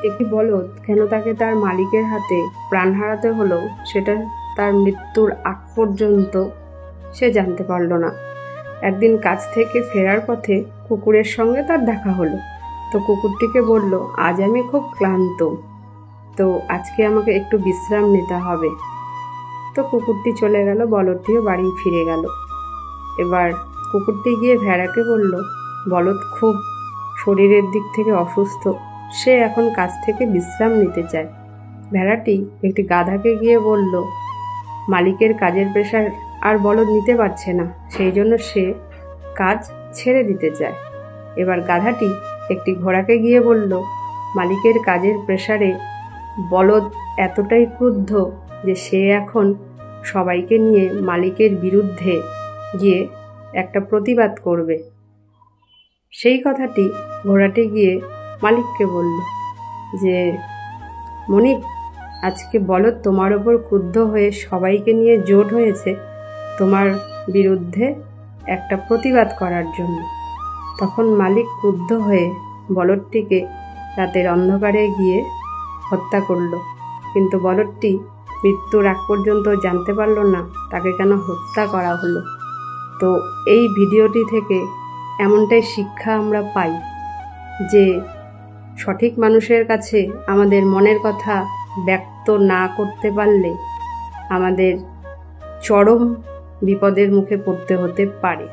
একটি বলদ কেন তাকে তার মালিকের হাতে প্রাণ হারাতে হলো সেটা তার মৃত্যুর আগ পর্যন্ত সে জানতে পারল না। একদিন কাজ থেকে ফেরার পথে কুকুরের সঙ্গে তার দেখা হলো। তো কুকুরটিকে বলল, আজ আমি খুব ক্লান্ত, তো আজকে আমাকে একটু বিশ্রাম নিতে হবে। তো কুকুরটি চলে গেল, বলদটিও বাড়ি ফিরে গেল। এবার কুকুরটি গিয়ে ভেড়াকে বলল, বলদ খুব শরীরের দিক থেকে অসুস্থ, সে এখন কাজ থেকে বিশ্রাম নিতে চায়। ভেড়াটি একটি গাধাকে গিয়ে বলল, মালিকের কাজের প্রেশার আর বলদ নিতে পারছে না, সেই জন্য সে কাজ ছেড়ে দিতে চায়। এবার গাধাটি একটি ঘোড়াকে গিয়ে বলল, মালিকের কাজের প্রেশারে বলদ এতটাই ক্রুদ্ধ যে সে এখন সবাইকে নিয়ে মালিকের বিরুদ্ধে গিয়ে একটা প্রতিবাদ করবে। সেই কথাটি ঘোড়াটি গিয়ে মালিককে বলল যে, মনিব, আজকে বলদ তোমার ওপর ক্রুদ্ধ হয়ে সবাইকে নিয়ে জোট হয়েছে তোমার বিরুদ্ধে একটা প্রতিবাদ করার জন্য। তখন মালিক ক্রুদ্ধ হয়ে বলদটিকে রাতের অন্ধকারে গিয়ে হত্যা করল, কিন্তু বলদটি মৃত্যুর আগ পর্যন্ত জানতে পারল না তাকে কেন হত্যা করা হলো। তো এই ভিডিওটি থেকে এমনটাই শিক্ষা আমরা পাই যে সঠিক মানুষের কাছে আমাদের মনের কথা ব্যক্ত না করতে পারলে আমাদের চরম বিপদের মুখে পড়তে হতে পারে।